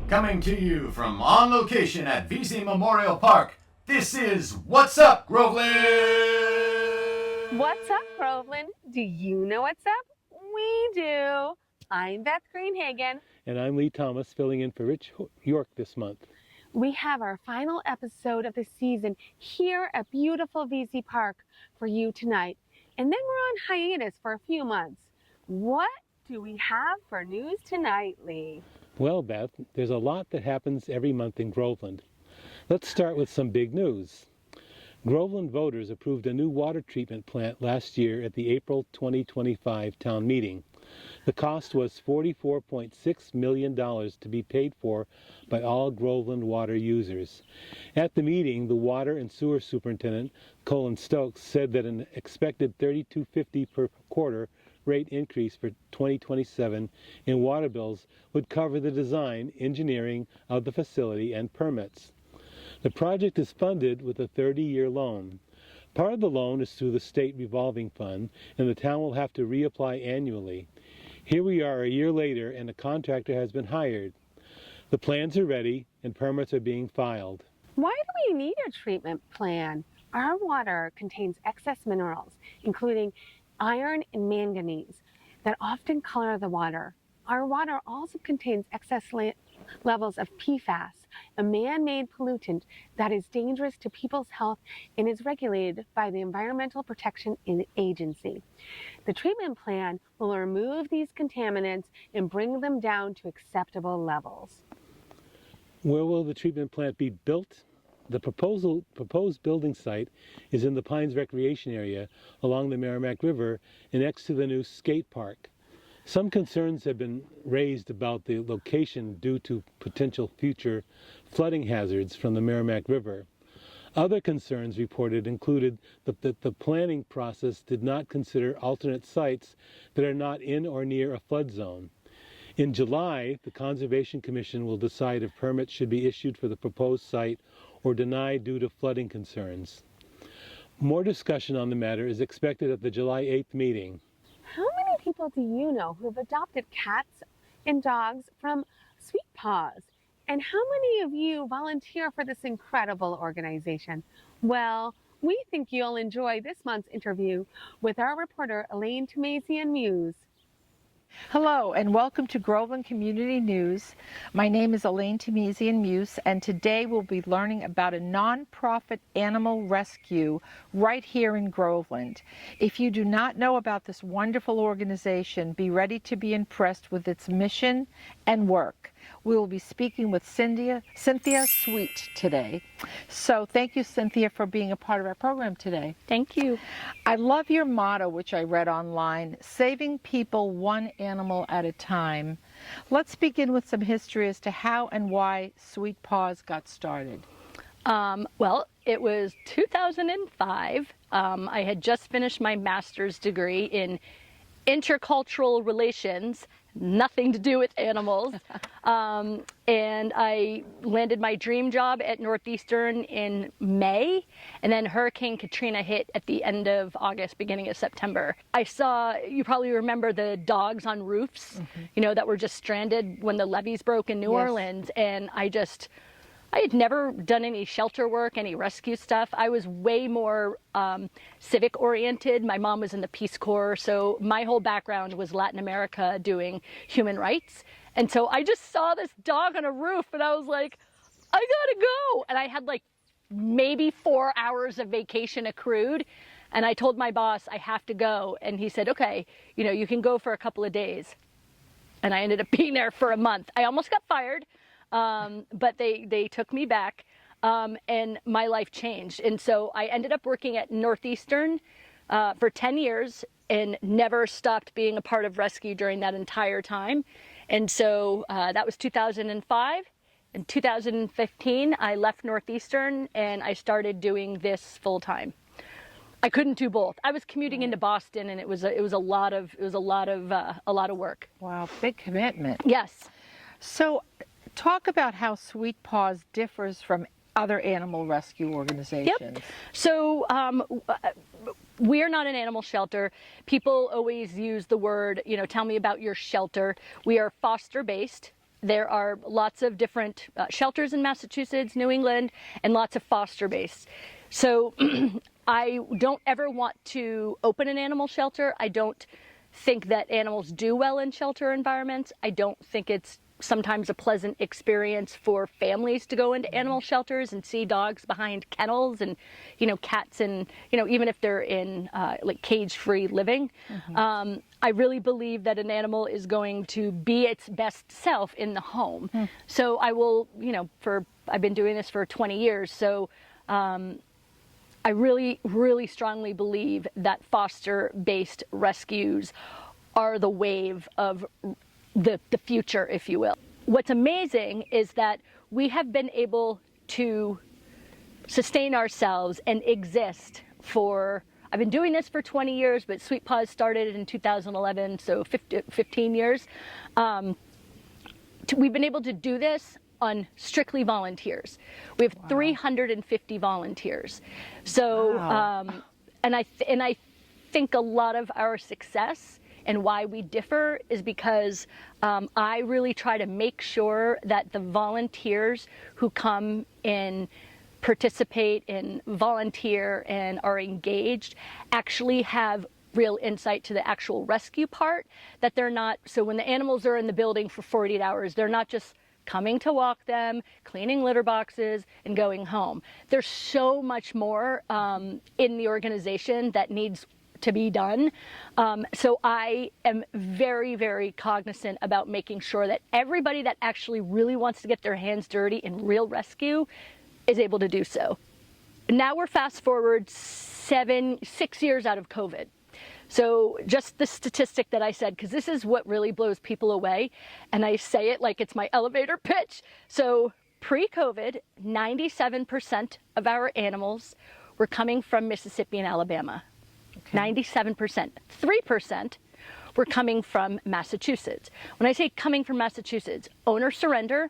Coming to you from on location at VC Memorial Park, this is What's Up, Groveland? What's up, Groveland? Do you know what's up? We do. I'm Beth Greenhagen. And I'm Lee Thomas, filling in for Rich York this month. We have our final episode of the season here at beautiful VC Park for you tonight. And then we're on hiatus for a few months. What do we have for news tonight, Lee? Well, Beth, there's a lot that happens every month in Groveland. Let's start with some big news. Groveland voters approved a new water treatment plant last year at the April 2025 town meeting. The cost was $44.6 million to be paid for by all Groveland water users. At the meeting, the water and sewer superintendent, Colin Stokes, said that an expected $32.50 per quarter rate increase for 2027 in water bills would cover the design, engineering of the facility, and permits. The project is funded with a 30-year loan. Part of the loan is through the state revolving fund, and the town will have to reapply annually. Here we are a year later, and a contractor has been hired. The plans are ready, and permits are being filed. Why do we need a treatment plan? Our water contains excess minerals, including iron and manganese, that often color the water. Our water also contains excess levels of PFAS, a man-made pollutant that is dangerous to people's health and is regulated by the Environmental Protection Agency. The treatment plan will remove these contaminants and bring them down to acceptable levels. Where will the treatment plant be built? The proposed building site is in the Pines Recreation Area along the Merrimack River and next to the new skate park. Some concerns have been raised about the location due to potential future flooding hazards from the Merrimack River. Other concerns reported included that the planning process did not consider alternate sites that are not in or near a flood zone. In July, the Conservation Commission will decide if permits should be issued for the proposed site or denied due to flooding concerns. More discussion on the matter is expected at the July 8th meeting. How many people do you know who have adopted cats and dogs from Sweet Paws? And how many of you volunteer for this incredible organization? Well, we think you'll enjoy this month's interview with our reporter, Elaine Tamazian-Muse. Hello and welcome to Groveland Community News. My name is Elaine Tamazian-Muse, and today we'll be learning about a nonprofit animal rescue right here in Groveland. If you do not know about this wonderful organization, be ready to be impressed with its mission and work. We will be speaking with Cynthia Sweet today. So thank you, Cynthia, for being a part of our program today. Thank you. I love your motto, which I read online, saving people one animal at a time. Let's begin with some history as to how and why Sweet Paws got started. Well, it was 2005. I had just finished my master's degree in intercultural relations, nothing to do with animals. And I landed my dream job at Northeastern in May, and then Hurricane Katrina hit at the end of August, beginning of September. I saw, you probably remember the dogs on roofs, you know, that were just stranded when the levees broke in New Orleans, and I had never done any shelter work, any rescue stuff. I was way more civic oriented. My mom was in the Peace Corps, so my whole background was Latin America doing human rights. And so I just saw this dog on a roof and I was like, I gotta go. And I had like maybe 4 hours of vacation accrued. And I told my boss, I have to go. And he said, okay, you know, you can go for a couple of days. And I ended up being there for a month. I almost got fired. But they took me back, and my life changed. And so I ended up working at Northeastern for 10 years and never stopped being a part of rescue during that entire time. And so that was 2005. In 2015, I left Northeastern and I started doing this full time. I couldn't do both. I was commuting into Boston, and it was a lot of work. Wow, big commitment. Yes. So talk about how Sweet Paws differs from other animal rescue organizations. Yep. So we're not an animal shelter. People always use the word, you know, tell me about your shelter. We are foster based. There are lots of different shelters in Massachusetts, New England, and lots of foster-based. So I don't ever want to open an animal shelter. I don't think that animals do well in shelter environments. I don't think it's sometimes a pleasant experience for families to go into animal shelters and see dogs behind kennels and, cats and, even if they're in like cage-free living. I really believe that an animal is going to be its best self in the home. So I will, I've been doing this for 20 years. So I really, really strongly believe that foster-based rescues are the wave of the future, if you will. What's amazing is that we have been able to sustain ourselves and exist for, I've been doing this for 20 years, but Sweet Paws started in 2011, so 15 years. We've been able to do this on strictly volunteers. We have 350 volunteers. So, and I think a lot of our success and why we differ is because I really try to make sure that the volunteers who come and participate and volunteer and are engaged actually have real insight to the actual rescue part, that they're not, so when the animals are in the building for 48 hours, they're not just coming to walk them, cleaning litter boxes, and going home. There's so much more in the organization that needs to be done. So I am very, very cognizant about making sure that everybody that actually really wants to get their hands dirty in real rescue is able to do so. Now we're fast forward 6 years out of COVID. So just the statistic that I said, because this is what really blows people away, and I say it like it's my elevator pitch. So pre-COVID, 97% of our animals were coming from Mississippi and Alabama. 97%. 3% were coming from Massachusetts. When I say coming from Massachusetts, owner surrender,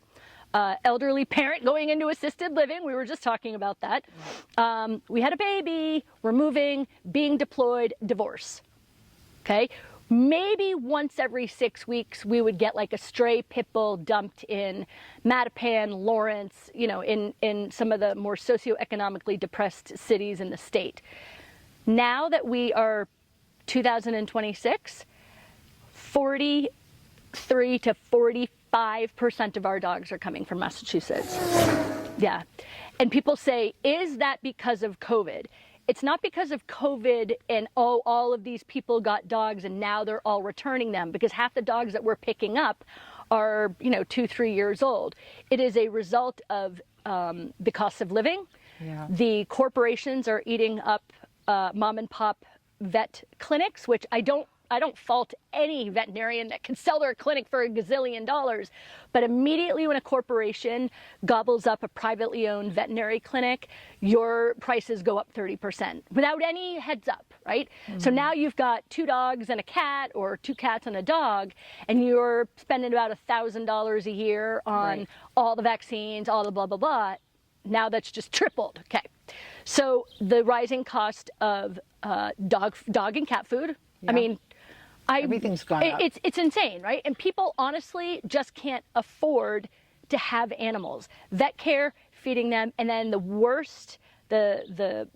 elderly parent going into assisted living, we were just talking about that. We had a baby, we're moving, being deployed, divorce. Okay? Maybe once every 6 weeks we would get like a stray pit bull dumped in Mattapan, Lawrence, in some of the more socioeconomically depressed cities in the state. Now that we are 2026, 43 to 45% of our dogs are coming from Massachusetts. Yeah. And people say, is that because of COVID? It's not because of COVID and all of these people got dogs and now they're all returning them, because half the dogs that we're picking up are, 2-3 years old. It is a result of the cost of living. Yeah. The corporations are eating up mom and pop vet clinics, which I don't fault any veterinarian that can sell their clinic for $1 gazillion. But immediately when a corporation gobbles up a privately owned veterinary clinic, your prices go up 30% without any heads up, right? Mm-hmm. So now you've got 2 dogs and a cat, or 2 cats and a dog, and you're spending about $1,000 a year on all the vaccines, all the blah, blah, blah. Now that's just tripled. Okay. So the rising cost of dog and cat food, yeah. I mean, everything's gone up. It's insane, right? And people honestly just can't afford to have animals. Vet care, feeding them, and then the worst, the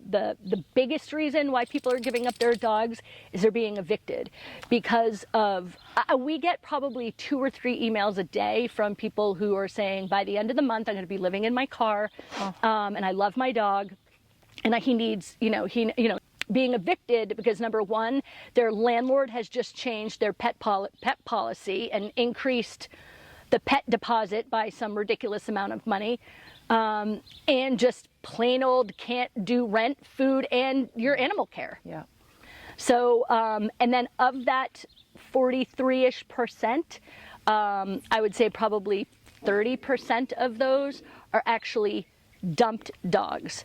biggest reason why people are giving up their dogs is they're being evicted because of, we get probably 2 or 3 emails a day from people who are saying, by the end of the month, I'm going to be living in my car, and I love my dog, and he needs, being evicted because, number one, their landlord has just changed their pet policy and increased the pet deposit by some ridiculous amount of money, and just plain old can't do rent, food, and your animal care. Yeah. So, and then of that 43-ish%, I would say probably 30% of those are actually dumped dogs.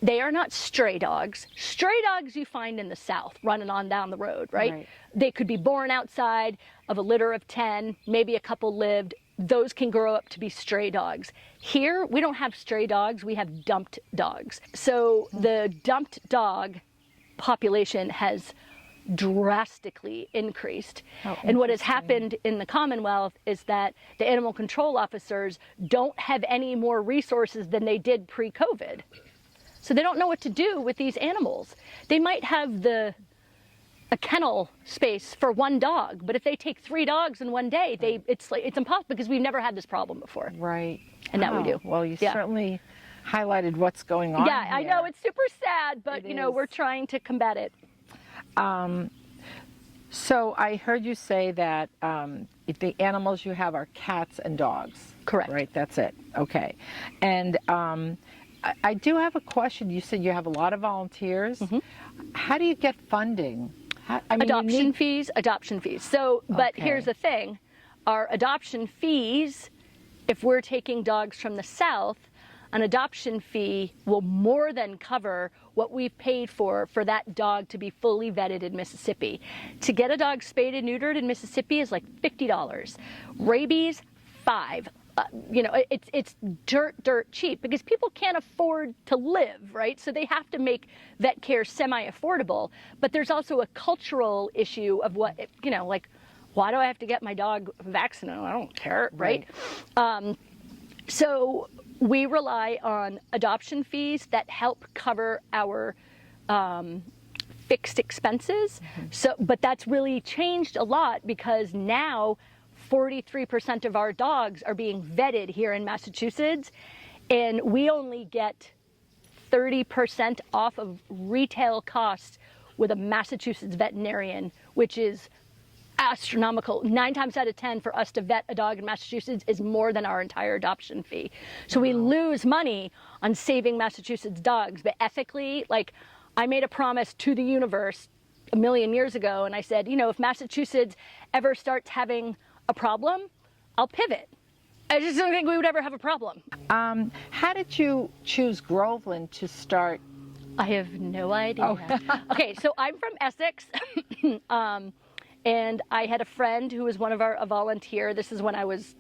They are not stray dogs. Stray dogs you find in the South running on down the road, right? They could be born outside of a litter of 10, maybe a couple lived. Those can grow up to be stray dogs. Here, we don't have stray dogs, we have dumped dogs. So the dumped dog population has drastically increased. Oh, and what has interesting. happened in the Commonwealth is that the animal control officers don't have any more resources than they did pre-COVID. So they don't know what to do with these animals. They might have a kennel space for one dog, but if they take 3 dogs in one day, it's impossible, because we've never had this problem before. Right. And now we do. Well, you Yeah. certainly highlighted what's going on Yeah, I here. know, it's super sad, but It you know, is. we're trying to combat it. So I heard you say that the animals you have are cats and dogs. Correct. Right, that's it. Okay. And I do have a question. You said you have a lot of volunteers. Mm-hmm. How do you get funding? I mean, Adoption fees. So, but Okay. here's the thing, our adoption fees, if we're taking dogs from the south, an adoption fee will more than cover what we've paid for that dog to be fully vetted in Mississippi. To get a dog spayed and neutered in Mississippi is like $50. Rabies, $5. You know, it's dirt cheap, because people can't afford to live, right? So they have to make vet care semi-affordable. But there's also a cultural issue of what, you know, like, why do I have to get my dog vaccinated? I don't care, right? So we rely on adoption fees that help cover our fixed expenses. So, but that's really changed a lot, because now 43% of our dogs are being vetted here in Massachusetts, and we only get 30% off of retail costs with a Massachusetts veterinarian, which is astronomical. 9 times out of 10 for us to vet a dog in Massachusetts is more than our entire adoption fee. So we lose money on saving Massachusetts dogs, but ethically, like, I made a promise to the universe a million years ago, and I said, you know, if Massachusetts ever starts having a problem, I'll pivot. I just don't think we would ever have a problem. How did you choose Groveland to start? I have no idea. Okay, so I'm from Essex, and I had a friend who was a volunteer. This is when I was,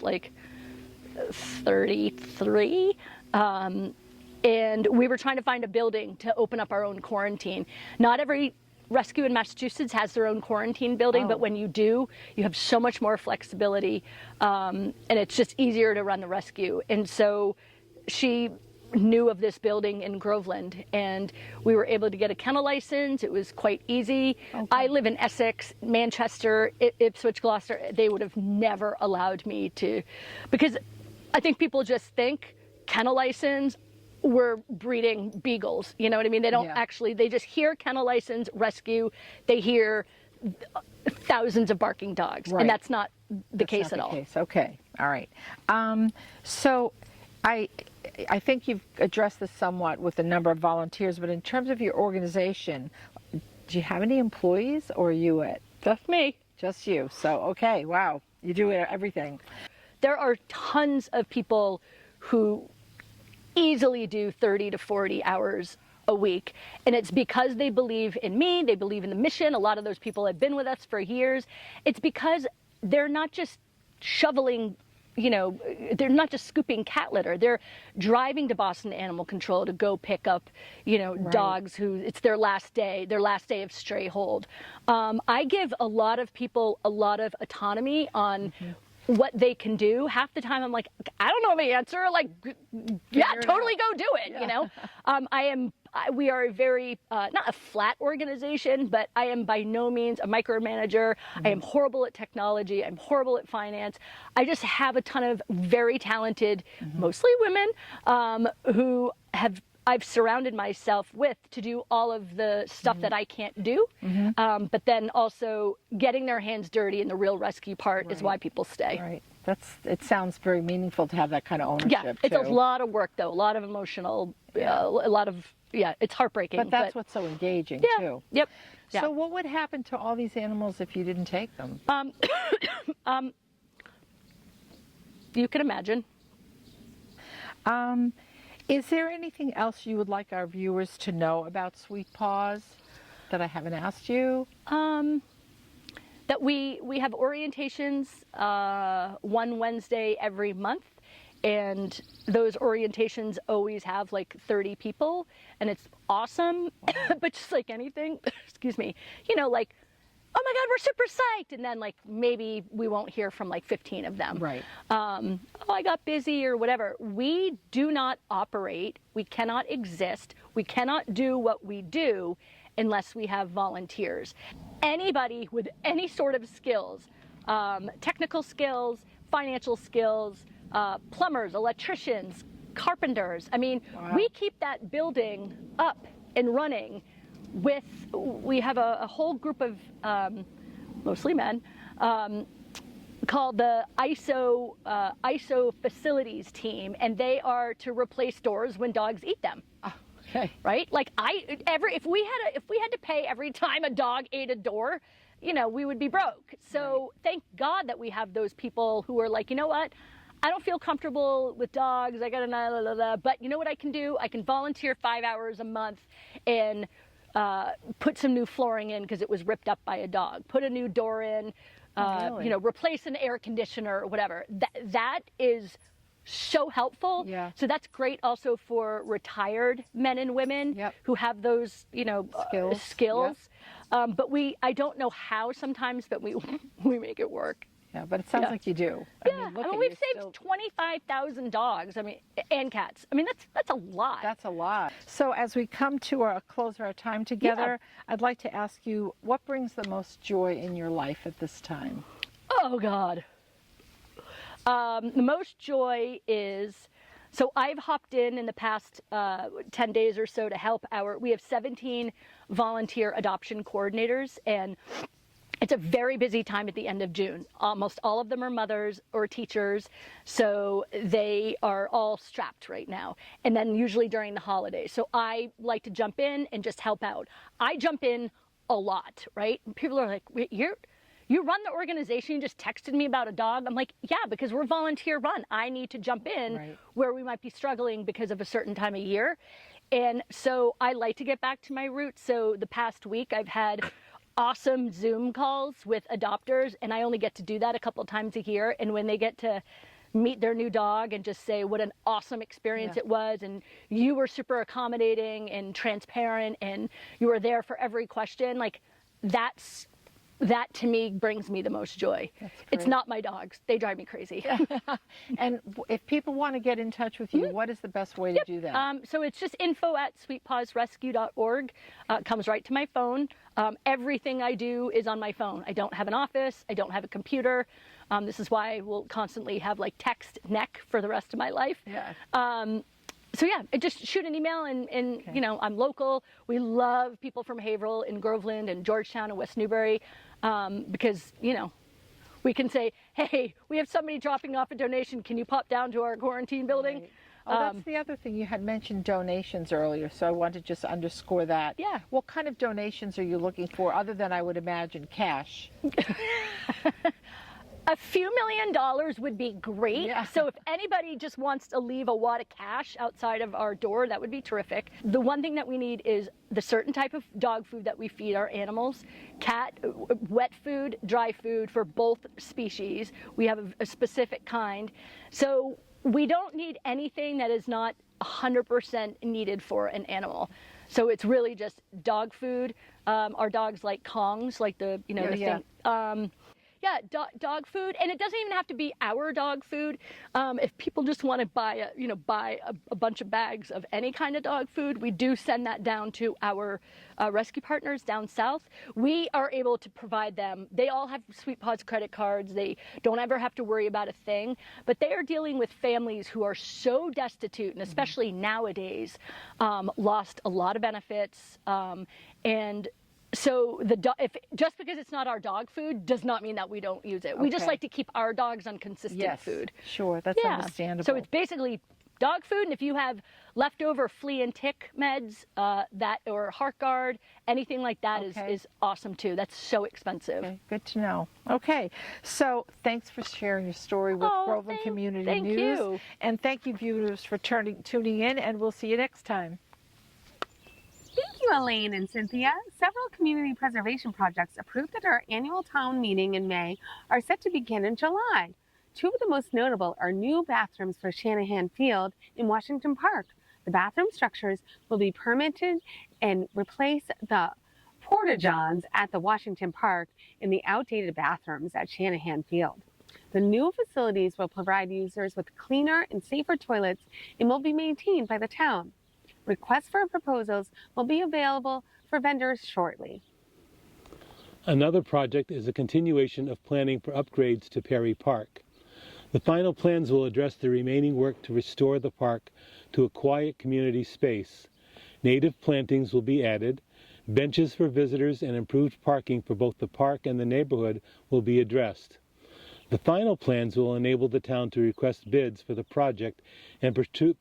like 33. And we were trying to find a building to open up our own quarantine. Not every rescue in Massachusetts has their own quarantine building, but when you do, you have so much more flexibility, and it's just easier to run the rescue. And so she knew of this building in Groveland, and we were able to get a kennel license. It was quite easy. Okay. I live in Essex, Manchester, Ipswich, Gloucester. They would have never allowed me to, because I think people just think kennel license, we're breeding beagles, you know what I mean? They don't actually, they just hear kennel license, rescue, they hear thousands of barking dogs, and that's not the case at all. Okay, all right. So I think you've addressed this somewhat with the number of volunteers, but in terms of your organization, do you have any employees, or are you it? Just me. Just you. So, okay, wow. You do everything. There are tons of people who easily do 30 to 40 hours a week. And it's because they believe in me, they believe in the mission. A lot of those people have been with us for years. It's because they're not just shoveling, you know, they're not just scooping cat litter. They're driving to Boston Animal Control to go pick up, you know, dogs who it's their last day of stray hold. I give a lot of people a lot of autonomy on what they can do. Half the time I'm like, I don't know the answer. Like, yeah, totally go do it. You know, we are a very, not a flat organization, but I am by no means a micromanager. I am horrible at technology. I'm horrible at finance. I just have a ton of very talented, mostly women, who I've surrounded myself with to do all of the stuff that I can't do. But then also getting their hands dirty in the real rescue part is why people stay. Right. It sounds very meaningful to have that kind of ownership. Yeah, it's a lot of work though, a lot of emotional, a lot of, it's heartbreaking. But that's what's so engaging too. Yep. So what would happen to all these animals if you didn't take them? You can imagine. Is there anything else you would like our viewers to know about Sweet Paws that I haven't asked you? That we have orientations one Wednesday every month, and those orientations always have like 30 people, and it's awesome. But just like anything, excuse me, you know, like, oh my God, we're super psyched. And then like maybe we won't hear from like 15 of them. Right. Oh, I got busy or whatever. We do not operate, we cannot exist, we cannot do what we do unless we have volunteers. Anybody with any sort of skills, technical skills, financial skills, plumbers, electricians, carpenters. I mean, we keep that building up and running we have a whole group of mostly men called the ISO facilities team, and they are to replace doors when dogs eat them. Okay. Right? Like if we had to pay every time a dog ate a door, you know, we would be broke. So thank God that we have those people who are like, you know what? I don't feel comfortable with dogs. I gotta but you know what I can do? I can volunteer 5 hours a month and put some new flooring in because it was ripped up by a dog. Put a new door in. Really? You know, replace an air conditioner or whatever. That is so helpful. Yeah. So that's great also for retired men and women who have those, you know, skills. Yep. But I don't know how sometimes, but we make it work. Yeah, but it sounds like you do. I mean, we've saved 25,000 dogs. I mean, and cats. I mean, that's a lot. That's a lot. So as we come to our close of our time together, I'd like to ask you, what brings the most joy in your life at this time? Oh God. The most joy is, so I've hopped in the past 10 days or so to help we have 17 volunteer adoption coordinators, and it's a very busy time at the end of June. Almost all of them are mothers or teachers, so they are all strapped right now. And then usually during the holidays. So I like to jump in and just help out. I jump in a lot, right? People are like, wait, you run the organization, you just texted me about a dog. I'm like, yeah, because we're volunteer run. I need to jump in where we might be struggling because of a certain time of year. And so I like to get back to my roots. So the past week I've had awesome Zoom calls with adopters, and I only get to do that a couple of times a year. And when they get to meet their new dog and just say what an awesome experience it was, and you were super accommodating and transparent, and you were there for every question, like that to me brings me the most joy. It's not my dogs. They drive me crazy. And if people want to get in touch with you, what is the best way to do that? So it's just info@sweetpawsrescue.org. Comes right to my phone. Everything I do is on my phone. I don't have an office. I don't have a computer. This is why I will constantly have like text neck for the rest of my life. So yeah, just shoot an email, and you know, I'm local. We love people from Haverhill and Groveland and Georgetown and West Newbury, because, you know, we can say, hey, we have somebody dropping off a donation. Can you pop down to our quarantine building? Right. Oh, that's the other thing. You had mentioned donations earlier, so I want to just underscore that. Yeah. What kind of donations are you looking for, other than, I would imagine, cash? A few $1,000,000 would be great. So if anybody just wants to leave a wad of cash outside of our door, that would be terrific. The one thing that we need is the certain type of dog food that we feed our animals. Wet food, dry food for both species. We have a specific kind. So we don't need anything that is not 100% needed for an animal. So it's really just dog food. Our dogs like Kongs, like the, you know, the thing. Dog food, and it doesn't even have to be our dog food. If people just want to buy a bunch of bags of any kind of dog food, we do send that down to our rescue partners down south. We are able to provide them. They all have Sweet Paws credit cards. They don't ever have to worry about a thing, but they are dealing with families who are so destitute, and especially nowadays, lost a lot of benefits, and so just because it's not our dog food does not mean that we don't use it. We just like to keep our dogs on consistent food. Sure, that's understandable. So it's basically dog food, and if you have leftover flea and tick meds, or Heartgard, anything like that is awesome too. That's so expensive. Okay, good to know. Okay, so thanks for sharing your story with Groveland Community News. You. And thank you, viewers, for tuning in, and we'll see you next time. Thank you, Elaine and Cynthia. Several community preservation projects approved at our annual town meeting in May are set to begin in July. Two of the most notable are new bathrooms for Shanahan Field in Washington Park. The bathroom structures will be permitted and replace the porta-johns at the Washington Park and the outdated bathrooms at Shanahan Field. The new facilities will provide users with cleaner and safer toilets and will be maintained by the town. Requests for proposals will be available for vendors shortly. Another project is a continuation of planning for upgrades to Perry Park. The final plans will address the remaining work to restore the park to a quiet community space. Native plantings will be added, benches for visitors and improved parking for both the park and the neighborhood will be addressed. The final plans will enable the town to request bids for the project and pursue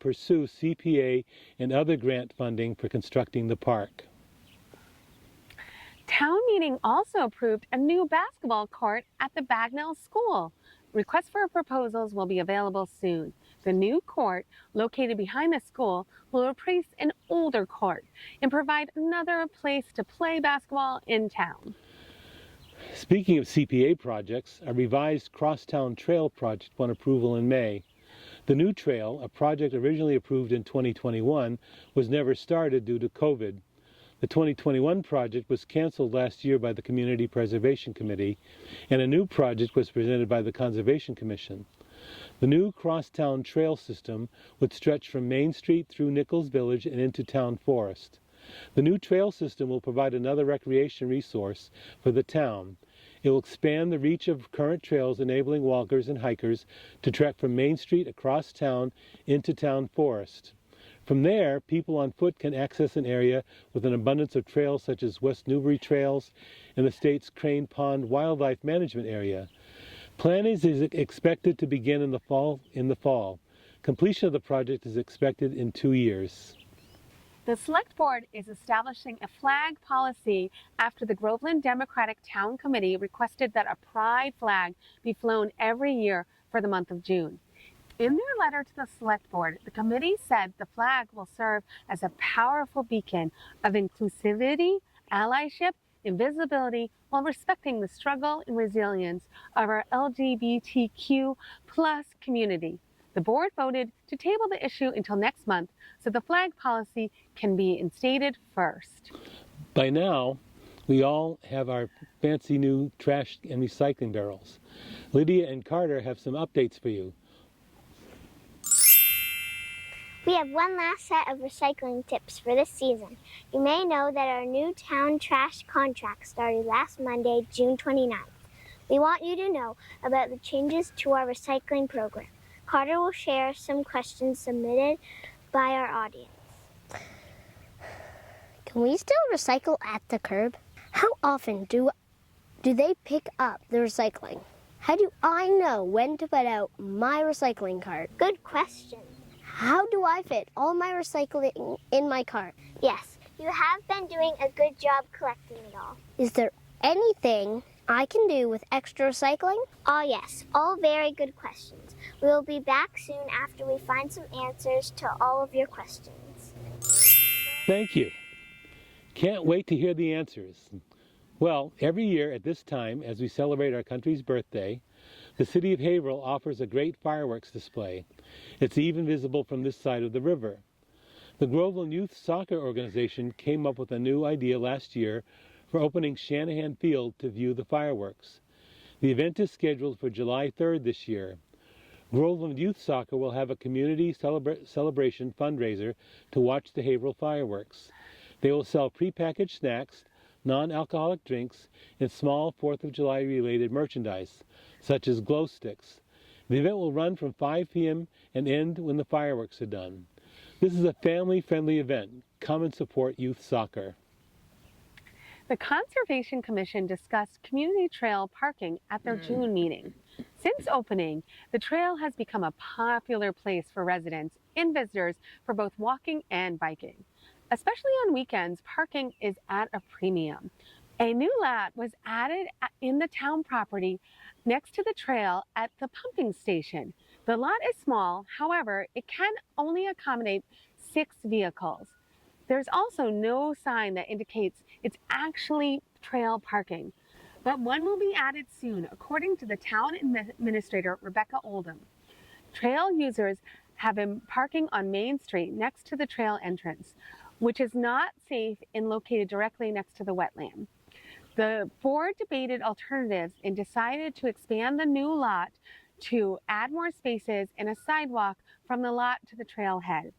CPA and other grant funding for constructing the park. Town meeting also approved a new basketball court at the Bagnell School. Requests for proposals will be available soon. The new court, located behind the school, will replace an older court and provide another place to play basketball in town. Speaking of CPA projects, a revised Crosstown Trail project won approval in May. The new trail, a project originally approved in 2021, was never started due to COVID. The 2021 project was canceled last year by the Community Preservation Committee, and a new project was presented by the Conservation Commission. The new Crosstown Trail system would stretch from Main Street through Nichols Village and into Town Forest. The new trail system will provide another recreation resource for the town. It will expand the reach of current trails, enabling walkers and hikers to trek from Main Street across town into Town Forest. From there, people on foot can access an area with an abundance of trails such as West Newbury Trails and the state's Crane Pond Wildlife Management Area. Planning is expected to begin in the fall. Completion of the project is expected in 2 years. The Select Board is establishing a flag policy after the Groveland Democratic Town Committee requested that a pride flag be flown every year for the month of June. In their letter to the Select Board, the committee said the flag will serve as a powerful beacon of inclusivity, allyship, and visibility while respecting the struggle and resilience of our LGBTQ+ community. The board voted to table the issue until next month so the flag policy can be instated first. By now, we all have our fancy new trash and recycling barrels. Lydia and Carter have some updates for you. We have one last set of recycling tips for this season. You may know that our new town trash contract started last Monday, June 29th. We want you to know about the changes to our recycling program. Carter will share some questions submitted by our audience. Can we still recycle at the curb? How often do they pick up the recycling? How do I know when to put out my recycling cart? Good question. How do I fit all my recycling in my cart? Yes, you have been doing a good job collecting it all. Is there anything I can do with extra recycling? Oh yes, all very good questions. We will be back soon after we find some answers to all of your questions. Thank you. Can't wait to hear the answers. Well, every year at this time, as we celebrate our country's birthday, the city of Haverhill offers a great fireworks display. It's even visible from this side of the river. The Groveland Youth Soccer Organization came up with a new idea last year for opening Shanahan Field to view the fireworks. The event is scheduled for July 3rd this year. Groveland Youth Soccer will have a community celebration fundraiser to watch the Haverhill fireworks. They will sell prepackaged snacks, non-alcoholic drinks, and small 4th of July related merchandise, such as glow sticks. The event will run from 5 p.m. and end when the fireworks are done. This is a family-friendly event. Come and support youth soccer. The Conservation Commission discussed community trail parking at their June meeting. Since opening, the trail has become a popular place for residents and visitors for both walking and biking. Especially on weekends, parking is at a premium. A new lot was added in the town property next to the trail at the pumping station. The lot is small, however, it can only accommodate 6 vehicles. There's also no sign that indicates it's actually trail parking. but one will be added soon, according to the town administrator, Rebecca Oldham. Trail users have been parking on Main Street next to the trail entrance, which is not safe and located directly next to the wetland. The board debated alternatives and decided to expand the new lot to add more spaces and a sidewalk from the lot to the trailhead.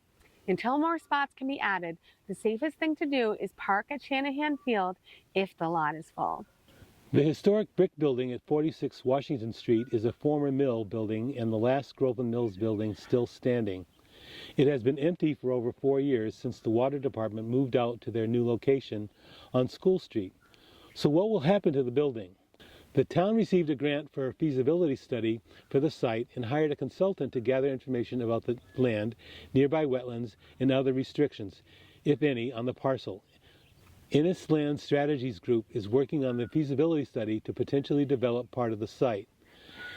Until more spots can be added, the safest thing to do is park at Shanahan Field if the lot is full. The historic brick building at 46 Washington Street is a former mill building and the last Groveland Mills building still standing. It has been empty for over 4 years since the water department moved out to their new location on School Street. So what will happen to the building? The town received a grant for a feasibility study for the site and hired a consultant to gather information about the land, nearby wetlands, and other restrictions, if any, on the parcel. Innis Land Strategies Group is working on the feasibility study to potentially develop part of the site.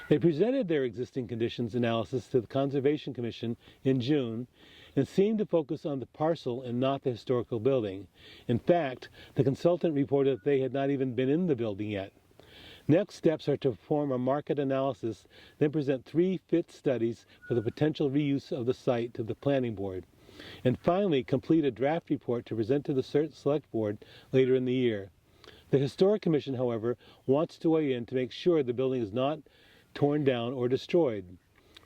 They presented their existing conditions analysis to the Conservation Commission in June and seemed to focus on the parcel and not the historical building. In fact, the consultant reported that they had not even been in the building yet. Next steps are to perform a market analysis, then present 3 fit studies for the potential reuse of the site to the planning board, and finally complete a draft report to present to the select board later in the year. The Historic Commission, however, wants to weigh in to make sure the building is not torn down or destroyed.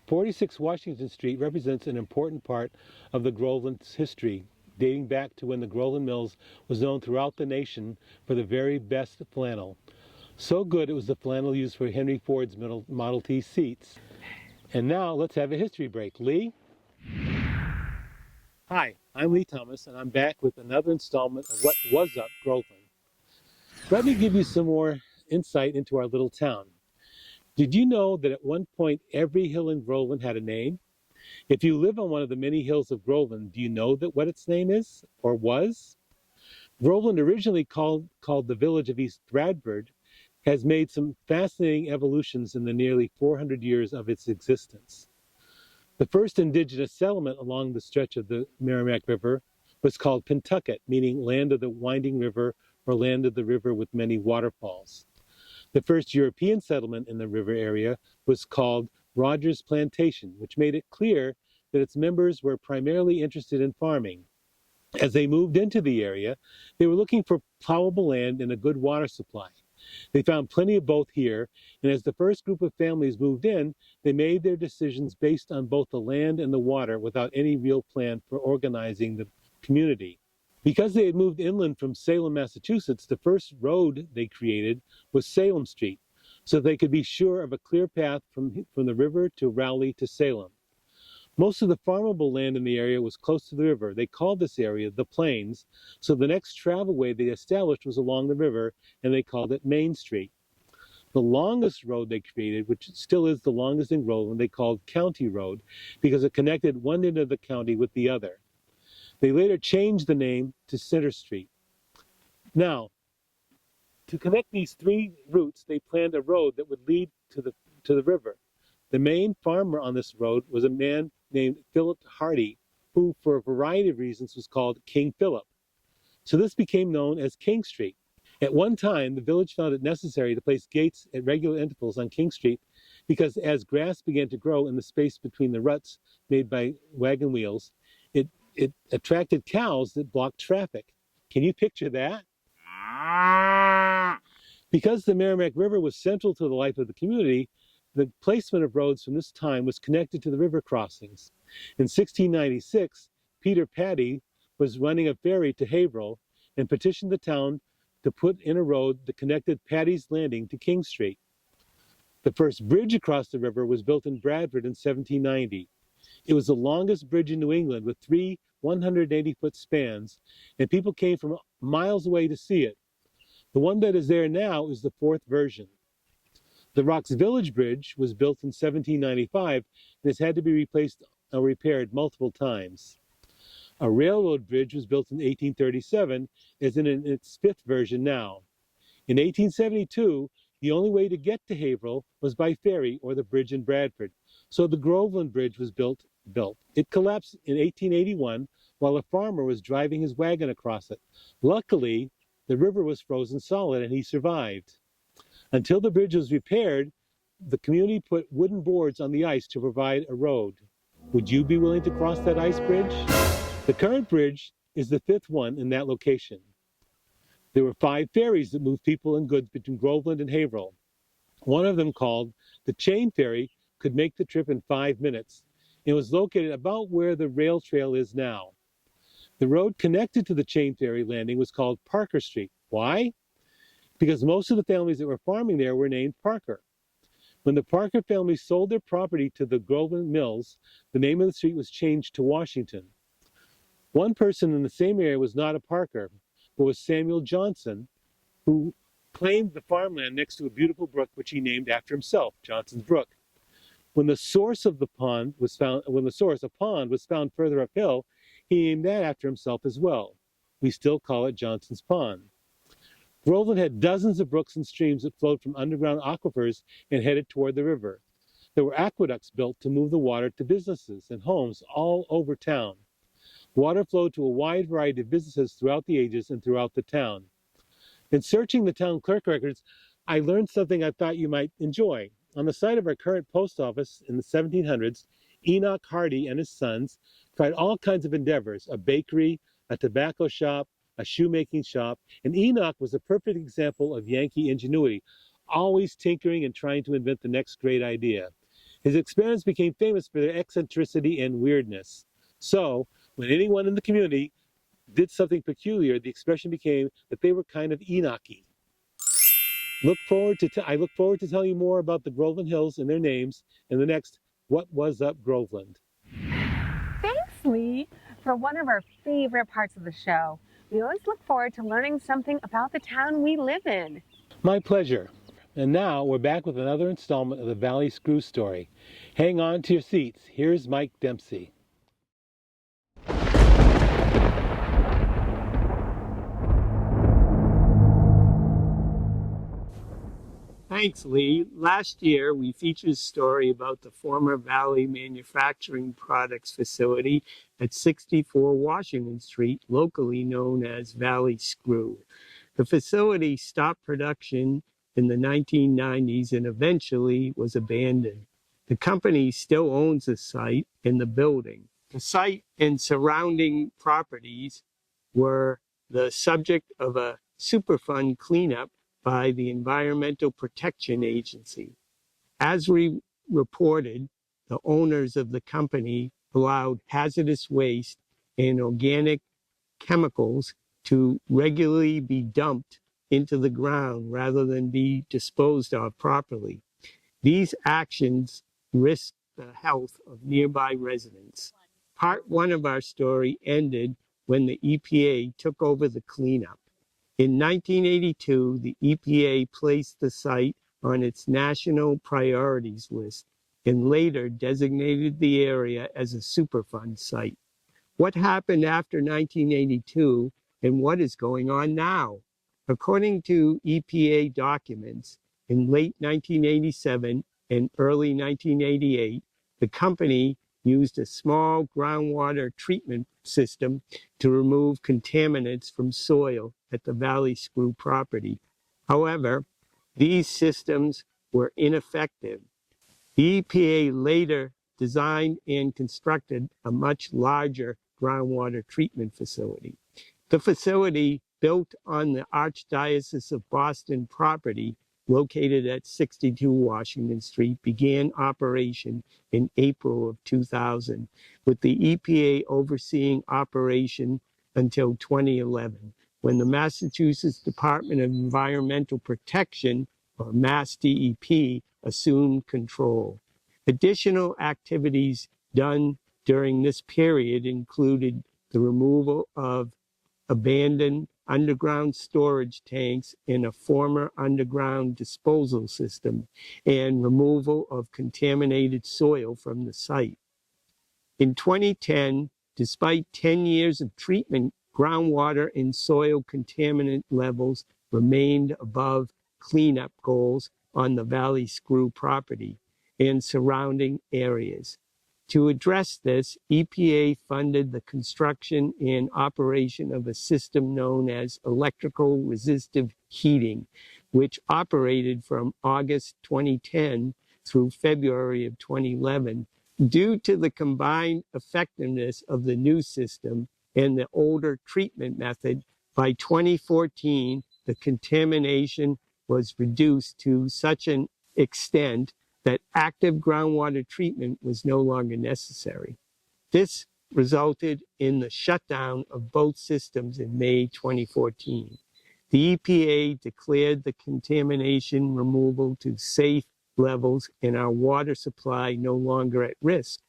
46 Washington Street represents an important part of the Groveland's history, dating back to when the Groveland Mills was known throughout the nation for the very best flannel. So good it was the flannel used for Henry Ford's Model T seats. And now let's have a history break. Lee? Hi, I'm Lee Thomas, and I'm back with another installment of What Was Up Groveland. Let me give you some more insight into our little town. Did you know that at one point every hill in Groveland had a name? If you live on one of the many hills of Groveland, do you know what its name is, or was? Groveland, originally called the village of East Bradford, has made some fascinating evolutions in the nearly 400 years of its existence. The first indigenous settlement along the stretch of the Merrimack River was called Pentucket, meaning land of the winding river or land of the river with many waterfalls. The first European settlement in the river area was called Rogers Plantation, which made it clear that its members were primarily interested in farming. As they moved into the area, they were looking for plowable land and a good water supply. They found plenty of both here, and as the first group of families moved in, they made their decisions based on both the land and the water without any real plan for organizing the community. Because they had moved inland from Salem, Massachusetts, the first road they created was Salem Street, so they could be sure of a clear path from the river to Raleigh to Salem. Most of the farmable land in the area was close to the river. They called this area the Plains, so the next travel way they established was along the river, and they called it Main Street. The longest road they created, which still is the longest in Groveland, they called County Road because it connected one end of the county with the other. They later changed the name to Center Street. Now, to connect these 3 routes, they planned a road that would lead to the river. The main farmer on this road was a man named Philip Hardy, who for a variety of reasons was called King Philip. So this became known as King Street. At one time, the village found it necessary to place gates at regular intervals on King Street because as grass began to grow in the space between the ruts made by wagon wheels, it attracted cows that blocked traffic. Can you picture that? Because the Merrimack River was central to the life of the community, the placement of roads from this time was connected to the river crossings. In 1696, Peter Patty was running a ferry to Haverhill and petitioned the town to put in a road that connected Patty's Landing to King Street. The first bridge across the river was built in Bradford in 1790. It was the longest bridge in New England with 3 180-foot spans, and people came from miles away to see it. The one that is there now is the 4th version. The Rocks Village Bridge was built in 1795 and has had to be replaced or repaired multiple times. A railroad bridge was built in 1837, as in its 5th version now. In 1872, the only way to get to Haverhill was by ferry or the bridge in Bradford, so the Groveland Bridge was built. It collapsed in 1881 while a farmer was driving his wagon across it. Luckily, the river was frozen solid and he survived. Until the bridge was repaired, the community put wooden boards on the ice to provide a road. Would you be willing to cross that ice bridge? The current bridge is the 5th one in that location. There were 5 ferries that moved people and goods between Groveland and Haverhill. One of them, called the Chain Ferry, could make the trip in 5 minutes. It was located about where the rail trail is now. The road connected to the Chain Ferry landing was called Parker Street. Why? Because most of the families that were farming there were named Parker. When the Parker family sold their property to the Groveland Mills, the name of the street was changed to Washington. One person in the same area was not a Parker, but was Samuel Johnson, who claimed the farmland next to a beautiful brook which he named after himself, Johnson's Brook. When the source, a pond, was found further uphill, he named that after himself as well. We still call it Johnson's Pond. Groveland had dozens of brooks and streams that flowed from underground aquifers and headed toward the river. There were aqueducts built to move the water to businesses and homes all over town. Water flowed to a wide variety of businesses throughout the ages and throughout the town. In searching the town clerk records, I learned something I thought you might enjoy. On the site of our current post office in the 1700s, Enoch Hardy and his sons tried all kinds of endeavors: a bakery, a tobacco shop, a shoemaking shop, and Enoch was a perfect example of Yankee ingenuity, always tinkering and trying to invent the next great idea. His experiments became famous for their eccentricity and weirdness. So, when anyone in the community did something peculiar, the expression became that they were kind of Enoch-y. I look forward to telling you more about the Groveland Hills and their names in the next What Was Up Groveland. Thanks, Lee. For one of our favorite parts of the show, we always look forward to learning something about the town we live in. My pleasure. And now we're back with another installment of the Valley Screw story. Hang on to your seats. Here's Mike Dempsey. Thanks, Lee. Last year, we featured a story about the former Valley Manufacturing Products facility at 64 Washington Street, locally known as Valley Screw. The facility stopped production in the 1990s and eventually was abandoned. The company still owns the site and the building. The site and surrounding properties were the subject of a Superfund cleanup by the Environmental Protection Agency. As we reported, the owners of the company allowed hazardous waste and organic chemicals to regularly be dumped into the ground rather than be disposed of properly. These actions risked the health of nearby residents. Part one of our story ended when the EPA took over the cleanup. In 1982, the EPA placed the site on its national priorities list and later designated the area as a Superfund site. What happened after 1982 and what is going on now? According to EPA documents, in late 1987 and early 1988, the company used a small groundwater treatment system to remove contaminants from soil at the Valley Screw property. However, these systems were ineffective. The EPA later designed and constructed a much larger groundwater treatment facility. The facility, built on the Archdiocese of Boston property, located at 62 Washington Street, began operation in April of 2000, with the EPA overseeing operation until 2011, when the Massachusetts Department of Environmental Protection, or Mass DEP, assumed control. Additional activities done during this period included the removal of abandoned underground storage tanks in a former underground disposal system and removal of contaminated soil from the site. In 2010, despite 10 years of treatment, groundwater and soil contaminant levels remained above cleanup goals on the Valley Screw property and surrounding areas. To address this, EPA funded the construction and operation of a system known as electrical resistive heating, which operated from August 2010 through February of 2011. Due to the combined effectiveness of the new system and the older treatment method, by 2014, the contamination was reduced to such an extent that active groundwater treatment was no longer necessary. This resulted in the shutdown of both systems in May 2014. The EPA declared the contamination removal to safe levels and our water supply no longer at risk.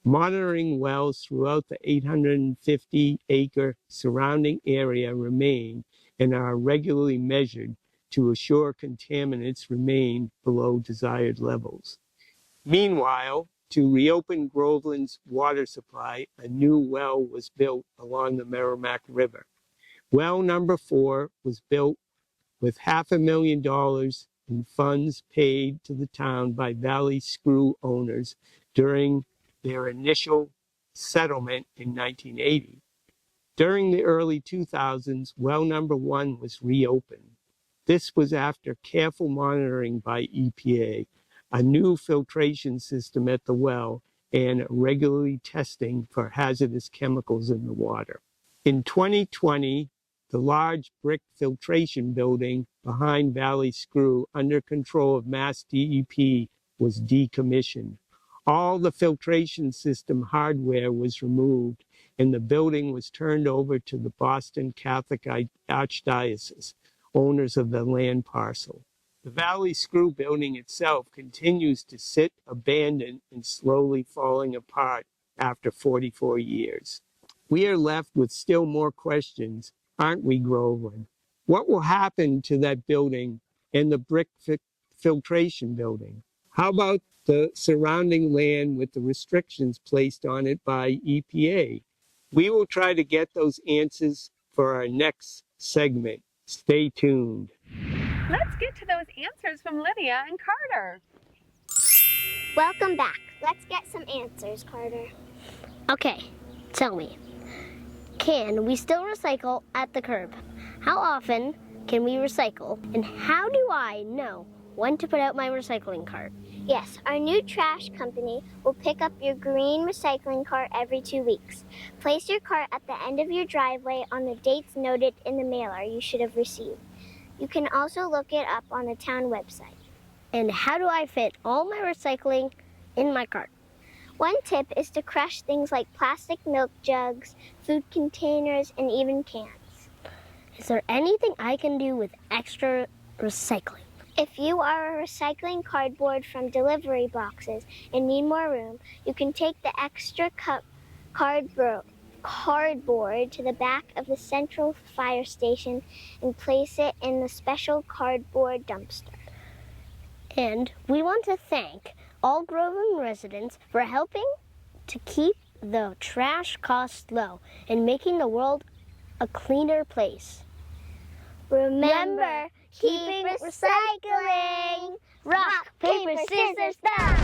Monitoring wells throughout the 850-acre surrounding area remain and are regularly measured to assure contaminants remain below desired levels. Meanwhile, to reopen Groveland's water supply, a new well was built along the Merrimack River. Well number 4 was built with $500,000 in funds paid to the town by Valley Screw owners during their initial settlement in 1980. During the early 2000s, well number 1 was reopened. This was after careful monitoring by EPA, a new filtration system at the well, and regularly testing for hazardous chemicals in the water. In 2020, the large brick filtration building behind Valley Screw, under control of Mass DEP, was decommissioned. All the filtration system hardware was removed, and the building was turned over to the Boston Catholic Archdiocese, owners of the land parcel. The Valley Screw building itself continues to sit abandoned and slowly falling apart after 44 years. We are left with still more questions, aren't we, Groveland? What will happen to that building and the brick filtration building? How about the surrounding land with the restrictions placed on it by EPA? We will try to get those answers for our next segment. Stay tuned. Let's get to those answers from Lydia and Carter. Welcome back. Let's get some answers, Carter. Okay, tell me. Can we still recycle at the curb? How often can we recycle? And how do I know when to put out my recycling cart? Yes, our new trash company will pick up your green recycling cart every 2 weeks. Place your cart at the end of your driveway on the dates noted in the mailer you should have received. You can also look it up on the town website. And how do I fit all my recycling in my cart? One tip is to crush things like plastic milk jugs, food containers, and even cans. Is there anything I can do with extra recycling? If you are recycling cardboard from delivery boxes and need more room, you can take the extra cardboard to the back of the central fire station and place it in the special cardboard dumpster. And we want to thank all Groveland residents for helping to keep the trash costs low and making the world a cleaner place. Remember, keep recycling! Rock, paper, scissors, stone!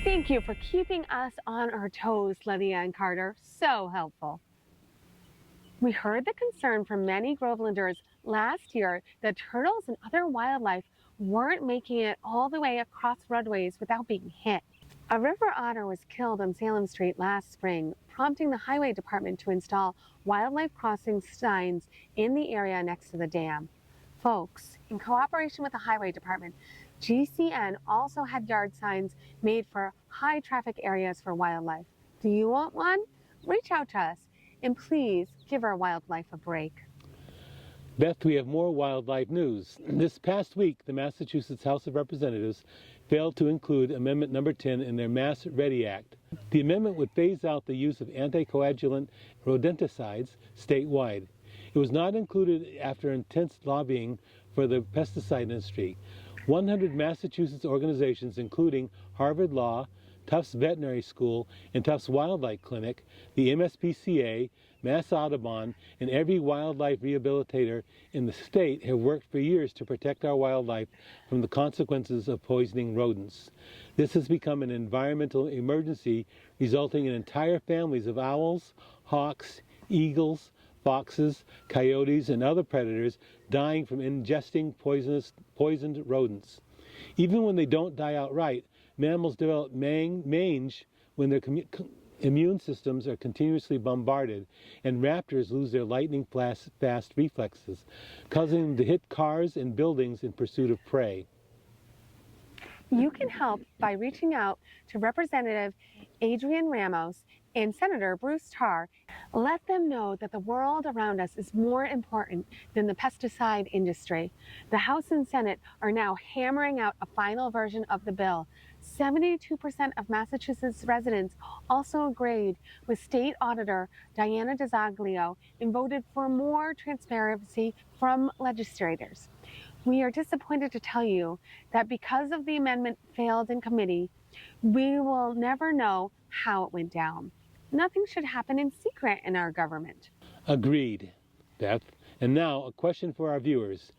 Thank you for keeping us on our toes, Lydia and Carter. So helpful. We heard the concern from many Grovelanders last year that turtles and other wildlife weren't making it all the way across roadways without being hit. A river otter was killed on Salem Street last spring, prompting the highway department to install wildlife crossing signs in the area next to the dam. Folks, in cooperation with the highway department, GCN also had yard signs made for high traffic areas for wildlife. Do you want one? Reach out to us and please give our wildlife a break. Beth, we have more wildlife news. This past week, the Massachusetts House of Representatives failed to include Amendment Number 10 in their Mass Ready Act. The amendment would phase out the use of anticoagulant rodenticides statewide. It was not included after intense lobbying for the pesticide industry. 100 Massachusetts organizations, including Harvard Law, Tufts Veterinary School, and Tufts Wildlife Clinic, the MSPCA, Mass Audubon, and every wildlife rehabilitator in the state have worked for years to protect our wildlife from the consequences of poisoning rodents. This has become an environmental emergency, resulting in entire families of owls, hawks, eagles, foxes, coyotes, and other predators dying from ingesting poisoned rodents. Even when they don't die outright, mammals develop mange when their immune systems are continuously bombarded, and raptors lose their lightning-fast reflexes, causing them to hit cars and buildings in pursuit of prey. You can help by reaching out to Representative Adrian Ramos and Senator Bruce Tarr. Let them know that the world around us is more important than the pesticide industry. The House and Senate are now hammering out a final version of the bill. 72% of Massachusetts residents also agreed with State Auditor Diana DeZoglio and voted for more transparency from legislators. We are disappointed to tell you that because of the amendment failed in committee, we will never know how it went down. Nothing should happen in secret in our government. Agreed, Beth. And now, a question for our viewers.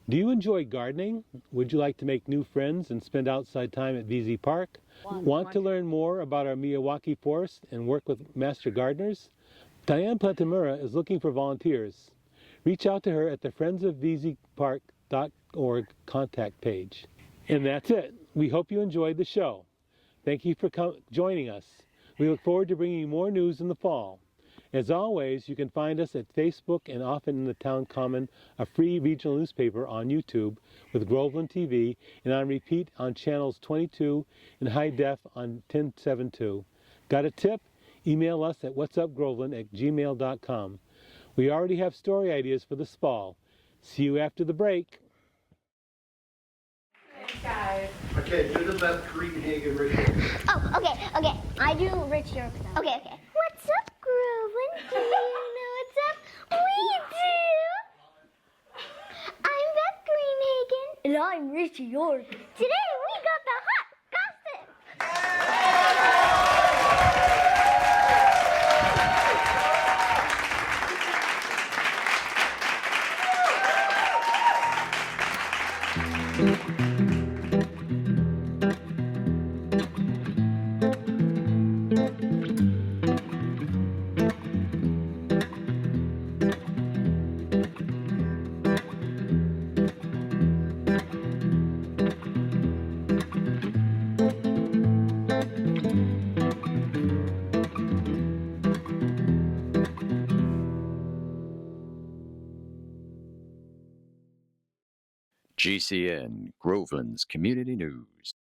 Do you enjoy gardening? Would you like to make new friends and spend outside time at VZ Park? Want to learn more about our Miyawaki Forest and work with master gardeners? Diane Plantamura is looking for volunteers. Reach out to her at the friendsofvzpark.org contact page. And that's it. We hope you enjoyed the show. Thank you for joining us. We look forward to bringing you more news in the fall. As always, you can find us at Facebook and often in the Town Common, a free regional newspaper on YouTube with Groveland TV, and on repeat on channels 22 and high def on 1072. Got a tip? Email us at whatsupgroveland@gmail.com. We already have story ideas for this fall. See you after the break. Thanks, guys. Okay, do the Beth Greenhagen Rich York. Oh, okay. I do Rich York though. Okay. What's up, Groveland? Do you know what's up? We do. I'm Beth Greenhagen. And I'm Rich York. Today we got the hot gossip. GCN, Groveland's Community News.